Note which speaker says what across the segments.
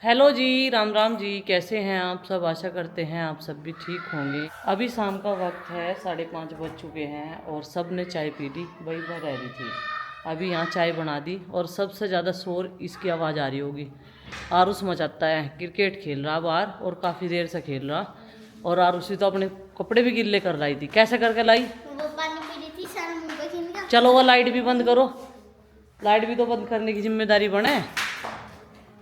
Speaker 1: Hello जी, राम राम जी। कैसे हैं आप सब? आशा करते हैं आप सब भी ठीक होंगे। अभी शाम का वक्त है, 5:30 बज चुके हैं और सब ने चाय पी ली। वही वह रह रही थी, अभी यहाँ चाय बना दी और सबसे ज़्यादा शोर इसकी आवाज़ आ रही होगी। आरुष मचाता है, क्रिकेट खेल रहा बाहर और काफ़ी देर से खेल रहा। और आरुषी तो अपने कपड़े भी गिल्ले कर लाई थी। कैसे करके लाई?
Speaker 2: वो पानी पी रही थी, सारा मुंह पे छीन गया।
Speaker 1: चलो वो लाइट भी बंद करो। लाइट भी तो बंद करने की जिम्मेदारी बने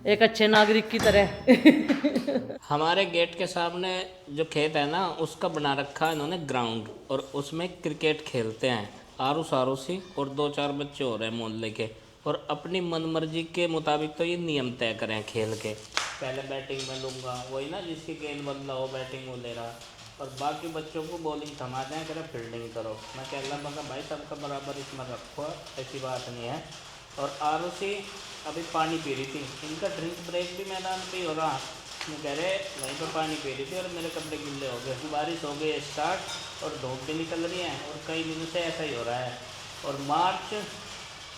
Speaker 1: एक अच्छे नागरिक की तरह।
Speaker 3: हमारे गेट के सामने जो खेत है ना, उसका बना रखा है इन्होंने ग्राउंड, और उसमें क्रिकेट खेलते हैं आरुष आरुषी और 2-4 बच्चे हो रहे हैं मोहल्ले के। और अपनी मनमर्जी के मुताबिक तो ये नियम तय करें खेल के। पहले बैटिंग में लूँगा, वही ना जिसकी गेंद बदला हो बैटिंग वो ले रहा, और बाकी बच्चों को बॉलिंग थमा दें, करें फील्डिंग करो। मैं कह रहा मगर भाई सबका बराबर इसमें रखो, ऐसी बात नहीं है। और आरुषि अभी पानी पी रही थी, इनका ड्रिंक ब्रेक भी मैदान पे ही हो रहा। मैं कह रहे वहीं पर पानी पी रही थी और मेरे कपड़े गिल्ले हो गए। बारिश हो गई है स्टार्ट और धूप भी निकल रही है, और कई दिनों से ऐसा ही हो रहा है। और मार्च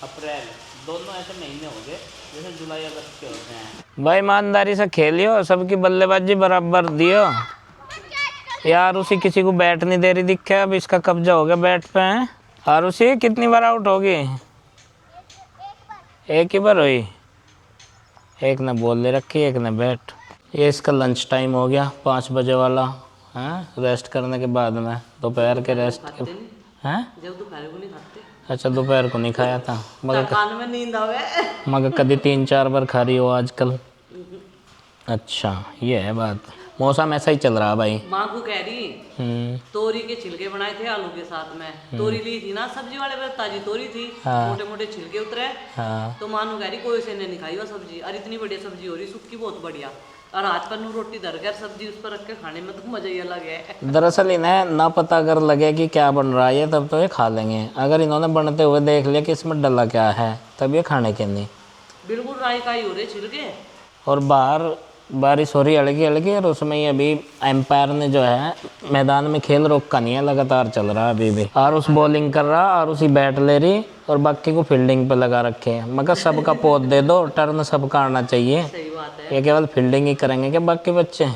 Speaker 3: अप्रैल दोनों ऐसे महीने हो गए जैसे जुलाई अगस्त के होते हैं। भाई ईमानदारी से खेलियो, सबकी बल्लेबाजी बराबर दियो यार। उसी किसी को बैट नहीं दे रही दिखे, अब इसका कब्जा हो गया बैट पे है। और उसी कितनी बार आउट होगी? एक ही बार हुई। एक ने बॉल ले रखी, एक ने बैट। ये इसका लंच टाइम हो गया 5 बजे वाला है, रेस्ट करने के बाद में, दोपहर के रेस्ट के हैं।
Speaker 1: जब दोपहर को नहीं खाते।
Speaker 3: अच्छा, दोपहर को नहीं खाया था मगर
Speaker 1: कान में नींद आवे।
Speaker 3: मगर कभी 3-4 बार खा रही हो आजकल। अच्छा, ये है बात। मौसम ऐसा ही चल रहा है भाई।
Speaker 1: माँ को कह रही तोरी के छिलके बनाए थे आलू के साथ में। तोरी ली थी ना सब्जी वाले पर, ताजी तोरी थी।
Speaker 3: हाँ।
Speaker 1: मोटे मोटे छिलके उतरे।
Speaker 3: हाँ।
Speaker 1: तो माँ कह रही कोई से नहीं खाई वो सब्जी। और इतनी बढ़िया सब्जी हो रही, सुक्की बहुत बढ़िया। और हाथ पर नू रोटी धर कर सब्जी उस पर रख के खाने में तो मजा ही अलग है।
Speaker 3: दरअसल इन्हें ना पता अगर लगे कि क्या बन रहा है तब तो ये खा लेंगे। अगर इन्होंने बनते हुए देख लिया कि इसमें डला क्या है, तब ये खाने के नहीं।
Speaker 1: बिल्कुल राई का ही हो रहे छिलके।
Speaker 3: और बाहर बारिश हो रही हल्की हल्की, और उसमें ही अभी एम्पायर ने जो है मैदान में खेल रोका नहीं है, लगातार चल रहा है अभी भी। और उस बॉलिंग कर रहा और उसी बैट ले रही, और बाकी को फील्डिंग पे लगा रखे हैं। मगर सबका पोत दे दो, टर्न सबका आना चाहिए।
Speaker 1: सही बात है।
Speaker 3: ये केवल फील्डिंग ही करेंगे क्या बाकी बच्चे?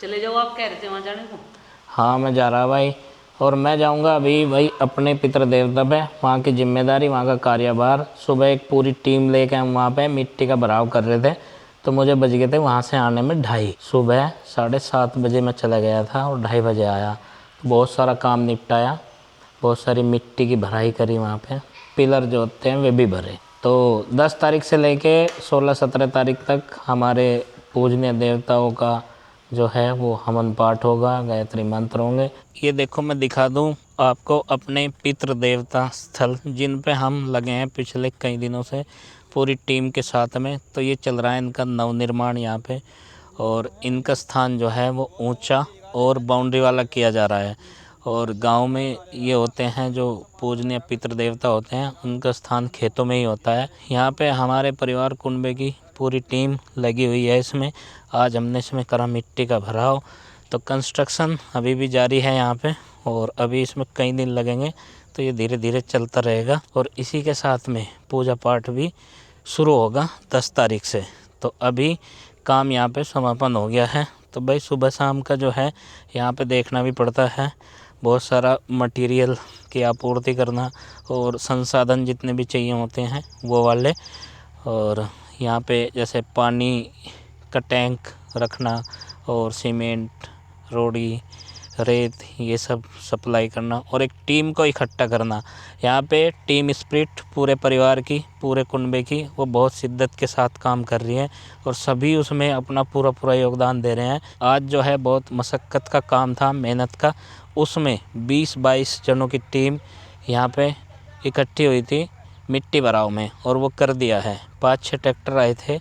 Speaker 1: चले जाओ, आप कह रहे थे वहाँ जाने को।
Speaker 3: हाँ, मैं जा रहा भाई। और मैं जाऊंगा अभी भाई अपने पितृ देवता पे। वहाँ की जिम्मेदारी, वहाँ का कार्यभार। सुबह एक पूरी टीम लेके हम वहाँ पे मिट्टी का भराव कर रहे थे, तो मुझे बज गए थे वहाँ से आने में 2:30। सुबह 7:30 बजे मैं चला गया था और 2:30 बजे आया। तो बहुत सारा काम निपटाया, बहुत सारी मिट्टी की भराई करी वहाँ पे। पिलर जो होते हैं वे भी भरे। तो 10 तारीख से लेके 16-17 तारीख तक हमारे पूजनीय देवताओं का जो है वो हवन पाठ होगा, गायत्री मंत्र होंगे। ये देखो मैं दिखा दूँ आपको अपने पितृ देवता स्थल, जिन पे हम लगे हैं पिछले कई दिनों से पूरी टीम के साथ में। तो ये चल रहा है इनका नवनिर्माण यहाँ पे, और इनका स्थान जो है वो ऊंचा और बाउंड्री वाला किया जा रहा है। और गांव में ये होते हैं जो पूजनीय पितृ देवता होते हैं, उनका स्थान खेतों में ही होता है। यहाँ पे हमारे परिवार कुनबे की पूरी टीम लगी हुई है इसमें। आज हमने इसमें करा मिट्टी का भराव। तो कंस्ट्रक्शन अभी भी जारी है यहाँ पे, और अभी इसमें कई दिन लगेंगे। तो ये धीरे धीरे चलता रहेगा, और इसी के साथ में पूजा पाठ भी शुरू होगा 10 तारीख से। तो अभी काम यहाँ पे समापन हो गया है। तो भाई सुबह शाम का जो है यहाँ पे देखना भी पड़ता है, बहुत सारा मटेरियल की आपूर्ति करना, और संसाधन जितने भी चाहिए होते हैं वो वाले। और यहाँ पे जैसे पानी का टैंक रखना, और सीमेंट, रोड़ी, रेत, ये सब सप्लाई करना, और एक टीम को इकट्ठा करना। यहाँ पे टीम स्पिरिट पूरे परिवार की, पूरे कुनबे की, वो बहुत शिद्दत के साथ काम कर रही है, और सभी उसमें अपना पूरा पूरा योगदान दे रहे हैं। आज जो है बहुत मशक्क़त का काम था, मेहनत का। उसमें 20-22 जनों की टीम यहाँ पे इकट्ठी हुई थी मिट्टी भराव में, और वो कर दिया है। 5-6 ट्रैक्टर आए थे।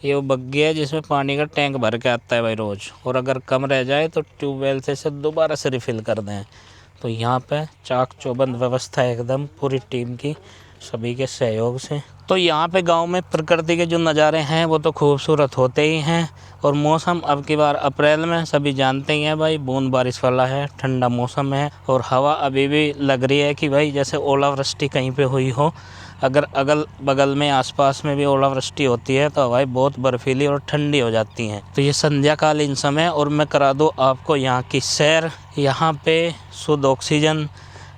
Speaker 3: ये वो बग्गी है जिसमें पानी का टैंक भर के आता है भाई रोज़, और अगर कम रह जाए तो ट्यूबवेल से दोबारा से रिफ़िल कर दें। तो यहाँ पे चाक चौबंद व्यवस्था है एकदम पूरी टीम की, सभी के सहयोग से। तो यहाँ पे गांव में प्रकृति के जो नज़ारे हैं वो तो खूबसूरत होते ही हैं। और मौसम अब की बार अप्रैल में सभी जानते ही हैं भाई, बूंद बारिश वाला है, ठंडा मौसम है, और हवा अभी भी लग रही है कि भाई जैसे ओलावृष्टि कहीं पे हुई हो। अगर अगल बगल में आसपास में भी ओलावृष्टि होती है तो हवाएं बहुत बर्फीली और ठंडी हो जाती हैं। तो ये संध्याकालीन समय, और मैं करा दूँ आपको यहाँ की सैर। यहाँ पे शुद्ध ऑक्सीजन,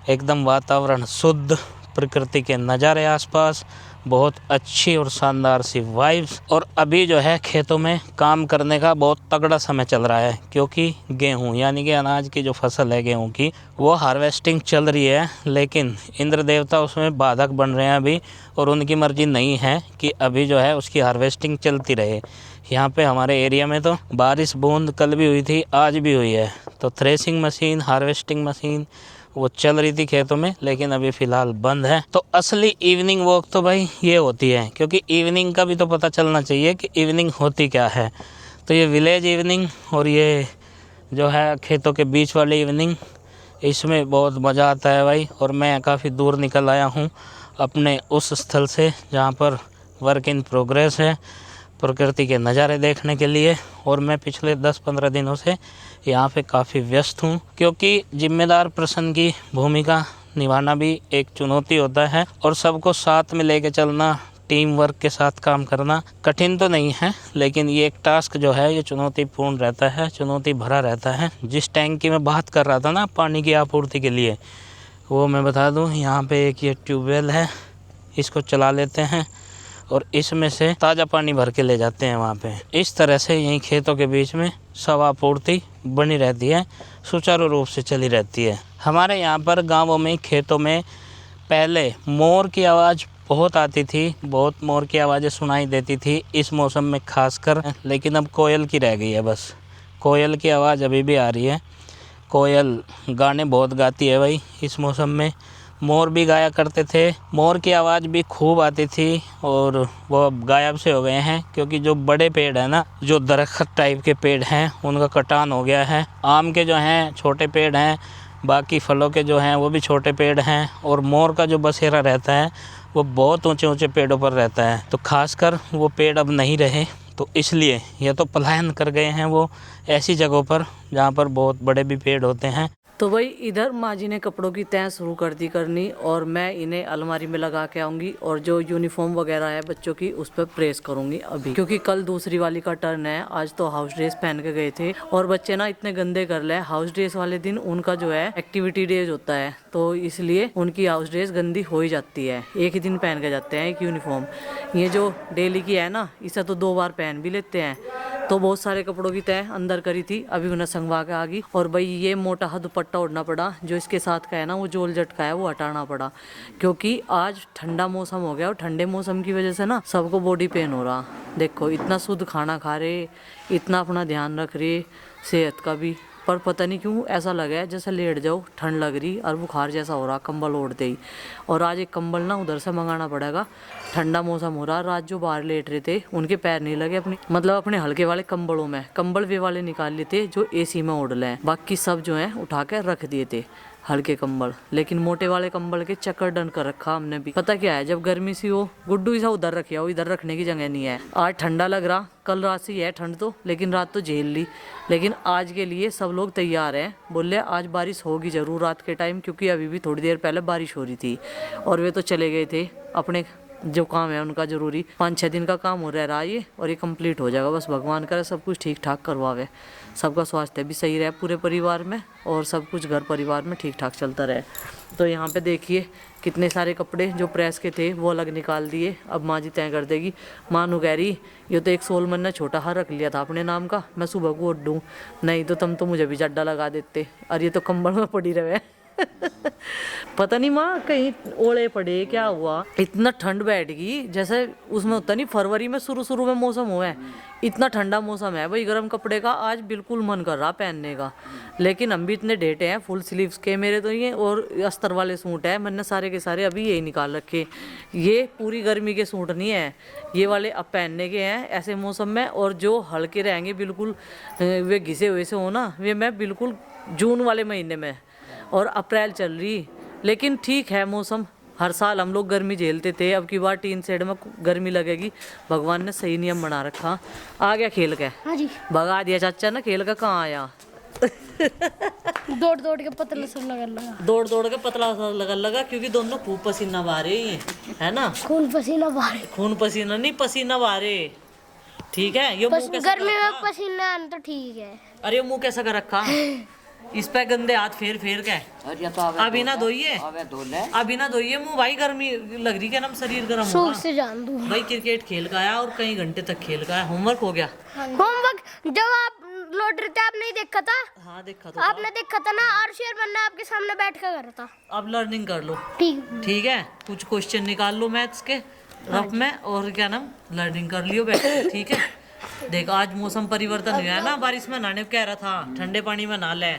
Speaker 3: एकदम वातावरण शुद्ध, प्रकृति के नज़ारे आसपास, बहुत अच्छी और शानदार सी वाइब्स। और अभी जो है खेतों में काम करने का बहुत तगड़ा समय चल रहा है, क्योंकि गेहूं यानी कि अनाज की जो फसल है गेहूं की, वो हार्वेस्टिंग चल रही है। लेकिन इंद्र देवता उसमें बाधक बन रहे हैं अभी, और उनकी मर्जी नहीं है कि अभी जो है उसकी हार्वेस्टिंग चलती रहे। यहाँ पे हमारे एरिया में तो बारिश बूंद कल भी हुई थी, आज भी हुई है। तो थ्रेसिंग मशीन, हार्वेस्टिंग मशीन वो चल रही थी खेतों में, लेकिन अभी फ़िलहाल बंद है। तो असली इवनिंग वॉक तो भाई ये होती है, क्योंकि इवनिंग का भी तो पता चलना चाहिए कि इवनिंग होती क्या है। तो ये विलेज इवनिंग और ये जो है खेतों के बीच वाली इवनिंग, इसमें बहुत मज़ा आता है भाई। और मैं काफ़ी दूर निकल आया हूँ अपने उस स्थल से जहाँ पर वर्क इन प्रोग्रेस है, प्रकृति के नज़ारे देखने के लिए। और मैं पिछले 10-15 दिनों से यहाँ पे काफ़ी व्यस्त हूँ, क्योंकि जिम्मेदार पर्सन की भूमिका निभाना भी एक चुनौती होता है, और सबको साथ में लेके चलना, टीम वर्क के साथ काम करना कठिन तो नहीं है, लेकिन ये एक टास्क जो है ये चुनौतीपूर्ण रहता है, चुनौती भरा रहता है। जिस टैंक की मैं बात कर रहा था ना पानी की आपूर्ति के लिए, वो मैं बता दूँ, यहाँ पे एक ये ट्यूबवेल है, इसको चला लेते हैं और इसमें से ताज़ा पानी भर के ले जाते हैं वहाँ पे। इस तरह से यहीं खेतों के बीच में आपूर्ति बनी रहती है, सुचारू रूप से चली रहती है। हमारे यहाँ पर गांवों में, खेतों में पहले मोर की आवाज़ बहुत आती थी, बहुत मोर की आवाज़ें सुनाई देती थी इस मौसम में खासकर। लेकिन अब कोयल की रह गई है बस, कोयल की आवाज़ अभी भी आ रही है। कोयल गाने बहुत गाती है भाई इस मौसम में। मोर भी गाया करते थे, मोर की आवाज़ भी खूब आती थी, और वो अब गायब से हो गए हैं, क्योंकि जो बड़े पेड़ है ना, जो दरख्त टाइप के पेड़ हैं, उनका कटान हो गया है। आम के जो हैं छोटे पेड़ हैं, बाकी फलों के जो हैं वो भी छोटे पेड़ हैं, और मोर का जो बसेरा रहता है वो बहुत ऊंचे ऊंचे पेड़ों पर रहता है। तो खासकर वो पेड़ अब नहीं रहे, तो इसलिए या तो पलायन कर गए हैं वो ऐसी जगहों पर जहाँ पर बहुत बड़े भी पेड़ होते हैं।
Speaker 1: तो भाई इधर माँ जी ने कपड़ों की तय शुरू कर दी करनी, और मैं इन्हें अलमारी में लगा के आऊँगी, और जो यूनिफॉर्म वगैरह है बच्चों की उस पर प्रेस करूँगी अभी, क्योंकि कल दूसरी वाली का टर्न है। आज तो हाउस ड्रेस पहन के गए थे, और बच्चे ना इतने गंदे कर ले। हाउस ड्रेस वाले दिन उनका जो है एक्टिविटी डेज होता है, तो इसलिए उनकी हाउस ड्रेस गंदी हो ही जाती है। एक ही दिन पहन के जाते हैं एक यूनिफॉर्म। ये जो डेली की है ना, इसे तो 2 बार पहन भी लेते हैं। तो बहुत सारे कपड़ों की तय अंदर करी थी, अभी उन्हें संगवा के आ गई। और भाई ये मोटा हा दुपट्टा ओढ़ना पड़ा, जो इसके साथ का है ना वो जोल जट का है, वो हटाना पड़ा, क्योंकि आज ठंडा मौसम हो गया, और ठंडे मौसम की वजह से ना सबको बॉडी पेन हो रहा। देखो इतना शुद्ध खाना खा रहे, इतना अपना ध्यान रख रहे सेहत का भी, पर पता नहीं क्यों ऐसा लगा है जैसे लेट जाओ, ठंड लग रही और बुखार जैसा हो रहा कंबल ओढ़ते ही। और आज एक कंबल ना उधर से मंगाना पड़ेगा, ठंडा मौसम हो रहा। रात जो बाहर लेट रहे थे उनके पैर नहीं लगे अपने, मतलब अपने हल्के वाले कंबलों में। कंबल वे वाले निकाल लिए थे जो एसी में ओढ़ ले, बाकी सब जो है उठा के रख दिए थे हल्के कंबल। लेकिन मोटे वाले कंबल के चक्कर डन कर रखा हमने भी। पता क्या है, जब गर्मी सी हो गुड्डू सा उधर रखे हो, इधर रखने की जगह नहीं है। आज ठंडा लग रहा, कल रात से है ठंड तो, लेकिन रात तो झेल ली। लेकिन आज के लिए सब लोग तैयार हैं, बोले आज बारिश होगी जरूर रात के टाइम, क्योंकि अभी भी थोड़ी देर पहले बारिश हो रही थी। और वे तो चले गए थे अपने जो काम है उनका, जरूरी 5-6 दिन का काम हो रहा है ये, और ये कंप्लीट हो जाएगा। बस भगवान करे सब कुछ ठीक ठाक करवावे, सबका स्वास्थ्य भी सही रहे पूरे परिवार में, और सब कुछ घर परिवार में ठीक ठाक चलता रहे। तो यहाँ पे देखिए कितने सारे कपड़े जो प्रेस के थे वो अलग निकाल दिए, अब माँ जी तय कर देगी। माँ नुगैरी ये तो एक सोलमन ने छोटा हार रख लिया था अपने नाम का, मैं सुबह को उठ दूँ, नहीं तो तुम तो मुझे भी जड्डा लगा देते, और ये तो कंबल में पड़ी रहे। पता नहीं माँ कहीं ओले पड़े क्या हुआ, इतना ठंड बैठ गई जैसे उसमें होता नहीं फरवरी में शुरू में मौसम हुआ है, इतना ठंडा मौसम है भाई। गर्म कपड़े का आज बिल्कुल मन कर रहा पहनने का, लेकिन हम भी इतने डेटे हैं फुल स्लीव्स के मेरे तो ये, और अस्तर वाले सूट है मैंने सारे के सारे अभी यही निकाल रखे। ये पूरी गर्मी के सूट नहीं है, ये वाले अब पहनने के हैं ऐसे मौसम में, और जो हल्के रहेंगे बिल्कुल वे घिसे हुए से हो ना, वे मैं बिल्कुल जून वाले महीने में, और अप्रैल चल रही। लेकिन ठीक है मौसम, हर साल हम लोग गर्मी झेलते थे, अब की बार टीन शेड में गर्मी लगेगी। भगवान ने सही नियम बना रखा। आ गया खेल के,
Speaker 2: हाँ जी,
Speaker 1: भगा दिया चाचा ने खेल का, कहाँ आया
Speaker 2: दौड़ दौड़ के पतला सा लगा
Speaker 1: दौड़ के पतला सा लगा क्योंकि दोनों खूब पसीना बहा रहे हैं, है ना।
Speaker 2: खून पसीना बाहर,
Speaker 1: खून पसीना नहीं, पसीना बहा रहे। ठीक है, ये मुंह कैसा
Speaker 2: गर्मी
Speaker 1: कर
Speaker 2: में
Speaker 1: रखा?
Speaker 2: पसीना आना तो ठीक है।
Speaker 1: अरे मुंह कैसा कर रखा, इस पे गंदे हाथ फेर के अभी ना धोइए, अभी ना धोइए मुंह भाई, गर्मी लग रही है ना, शरीर गर्म
Speaker 2: सूख
Speaker 1: होगा
Speaker 2: से जान दूं।
Speaker 1: भाई। क्रिकेट खेल का आया और कई घंटे तक खेल का आया, होमवर्क हो गया।
Speaker 2: होमवर्क जब आप लौट रहे थे आप नहीं देखा था?
Speaker 1: हाँ देखा तो
Speaker 2: आपने देखा था ना, और शेयर बनना आपके सामने बैठ कर रहा था।
Speaker 1: अब लर्निंग कर लो,
Speaker 2: ठीक,
Speaker 1: ठीक है। कुछ क्वेश्चन निकाल लो मैथ्स के रफ में, और क्या नाम लर्निंग कर लियो बैठ के, ठीक है। देख आज मौसम परिवर्तन हुआ है ना, बारिश में नहाने को कह रहा था, ठंडे पानी में नहा ले,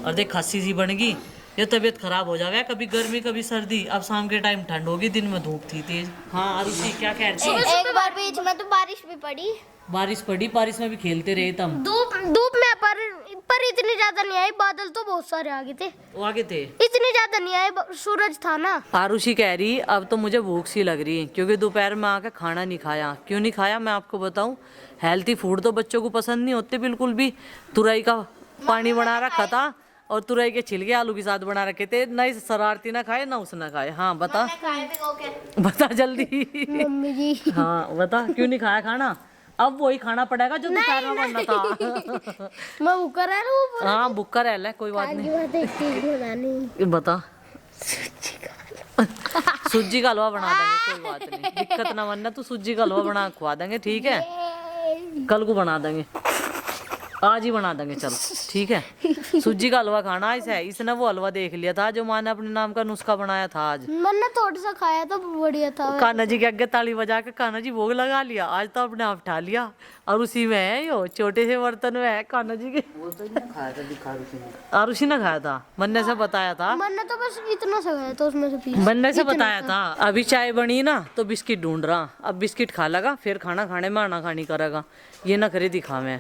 Speaker 1: और देख खांसी सी बन गई, ये तबीयत खराब हो जाएगा, कभी गर्मी कभी सर्दी। अब शाम के टाइम ठंड होगी, दिन में धूप थी तेज। हाँ आरुषि क्या कह रही थी?
Speaker 2: एक बार बीच में तो बारिश भी पड़ी,
Speaker 1: बारिश पड़ी, बारिश में भी खेलते रहे तम।
Speaker 2: धूप में पर इतनी ज्यादा नहीं आई, बादल तो बहुत सारे आ गए थे,
Speaker 1: वो आगे थे,
Speaker 2: इतनी ज्यादा नहीं आई, सूरज था ना।
Speaker 1: आरुषि कह रही अब तो मुझे भूख सी लग रही है, क्योंकि दोपहर में आके खाना नहीं खाया। क्यों नहीं खाया मैं आपको बताऊं, हेल्थी फूड तो बच्चों को पसंद नहीं होते बिल्कुल भी। तुरई का पानी बना रखा था, और तुरई के छिलके आलू के साथ बना रखे थे, ना इस शरारती ना खाए ना उसने खाए। हाँ बता, बता जल्दी
Speaker 2: मम्मी जी,
Speaker 1: हाँ बता क्यों नहीं खाया खाना? अब वही खाना पड़ेगा जो दोपहर में बनना था।
Speaker 2: मैं भूखा रह रहा हूँ।
Speaker 1: हाँ भूखा रह ले, कोई बात नहीं। बता सूजी का हलवा बना देंगे, कोई बात नहीं, दिक्कत ना बनना, तू सूजी का हलवा बना खुआ देंगे, ठीक है। कल को बना देंगे, आज ही बना देंगे, चल ठीक है। सूजी का हलवा खाना इसे, इसने वो हलवा देख लिया था जो माँ ने अपने नाम का नुस्खा बनाया था आज।
Speaker 2: मैंने थोड़ा सा खाया तो बढ़िया था।
Speaker 1: कान्हा जी के आगे ताली बजा के कान्हा जी भोग लगा लिया, आज तो अपने आप उठा लिया, और उसी में है यो छोटे से बर्तन में है कान्हा जी के। वो तो नहीं खाया था, दिखा आरुषि ने खाया था, मन्ने से बताया था,
Speaker 2: मैंने तो बस इतना सा खाया था उसमें से पीस।
Speaker 1: मन्ने से बताया था। अभी चाय बनी ना तो बिस्किट ढूंढ रहा, अब बिस्किट खा लगा फिर खाना खाने में आनाकानी करेगा, ये ना करे दिखावे।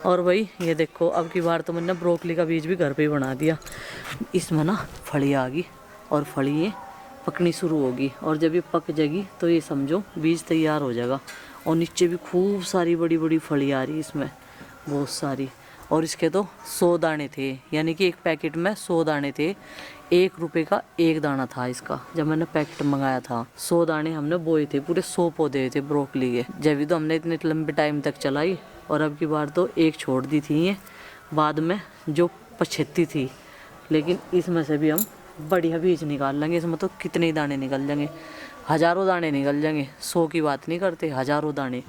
Speaker 1: और भाई ये देखो अब की बार तो मैंने ब्रोकली का बीज भी घर पे ही बना दिया, इसमें ना फली आ गई, और फली ये पकनी शुरू होगी, और जब ये पक जाएगी तो ये समझो बीज तैयार हो जाएगा। और नीचे भी खूब सारी बड़ी बड़ी फली आ रही इसमें, बहुत सारी। और इसके तो 100 दाने थे, यानी कि एक पैकेट में 100 दाने थे, 1 रुपये का एक दाना था इसका। जब मैंने पैकेट मंगाया था 100 दाने हमने बोए थे, पूरे 100 पौधे थे ब्रोकली के। जब भी तो हमने इतने लंबे टाइम तक चलाई, और अब की बार तो एक छोड़ दी थी ये बाद में जो पछेती थी, लेकिन इसमें से भी हम बढ़िया बीज निकाल लेंगे। इसमें तो कितने ही दाने निकल जाएंगे, हज़ारों दाने निकल जाएंगे, 100 की बात नहीं करते, हज़ारों दाने,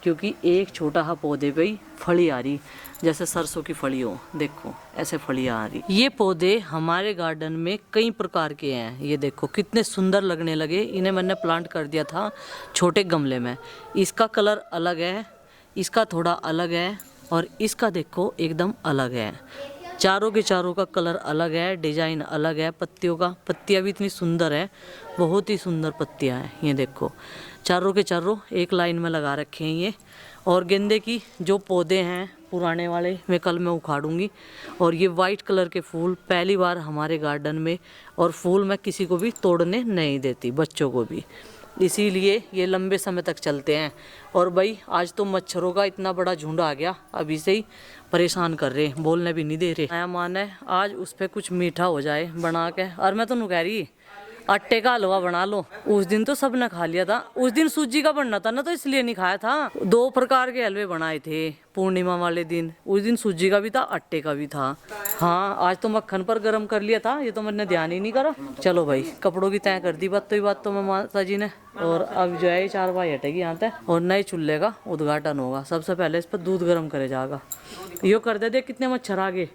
Speaker 1: क्योंकि एक छोटा सा पौधे पे ही फली आ रही, जैसे सरसों की फली हो, देखो ऐसे फलियाँ आ रही। ये पौधे हमारे गार्डन में कई प्रकार के हैं, ये देखो कितने सुंदर लगने लगे। इन्हें मैंने प्लांट कर दिया था छोटे गमले में, इसका कलर अलग है, इसका थोड़ा अलग है, और इसका देखो एकदम अलग है। चारों के चारों का कलर अलग है, डिजाइन अलग है, पत्तियों का, पत्तियां भी इतनी सुंदर है, बहुत ही सुंदर पत्तियां हैं। ये देखो चारों के चारों एक लाइन में लगा रखे हैं ये। और गेंदे की जो पौधे हैं पुराने वाले मैं कल मैं उखाड़ूंगी। और ये वाइट कलर के फूल पहली बार हमारे गार्डन में, और फूल मैं किसी को भी तोड़ने नहीं देती, बच्चों को भी, इसीलिए ये लंबे समय तक चलते हैं। और भाई आज तो मच्छरों का इतना बड़ा झुंड आ गया, अभी से ही परेशान कर रहे, बोलने भी नहीं दे रहे। नया मान है आज उस पर कुछ मीठा हो जाए बना के। और मैं तो कह रही आटे का हलवा बना लो, उस दिन तो सबने खा लिया था, उस दिन सूजी का बनना था ना तो इसलिए नहीं खाया था। 2 प्रकार के हलवे बनाए थे पूर्णिमा वाले दिन, उस दिन सूजी का भी था आटे का भी था। हाँ आज तो मक्खन पर गरम कर लिया था, ये तो मैंने ध्यान ही नहीं करा। चलो भाई कपड़ों की तय कर दी बात तो मैं माता जी ने। और अब जो है 4 भाई हटेगी यहाँ तक, और नए चूल्हे का उद्घाटन होगा। सबसे पहले इस पर दूध गर्म करे जाएगा, यो कर दे कितने मच्छर आ गए।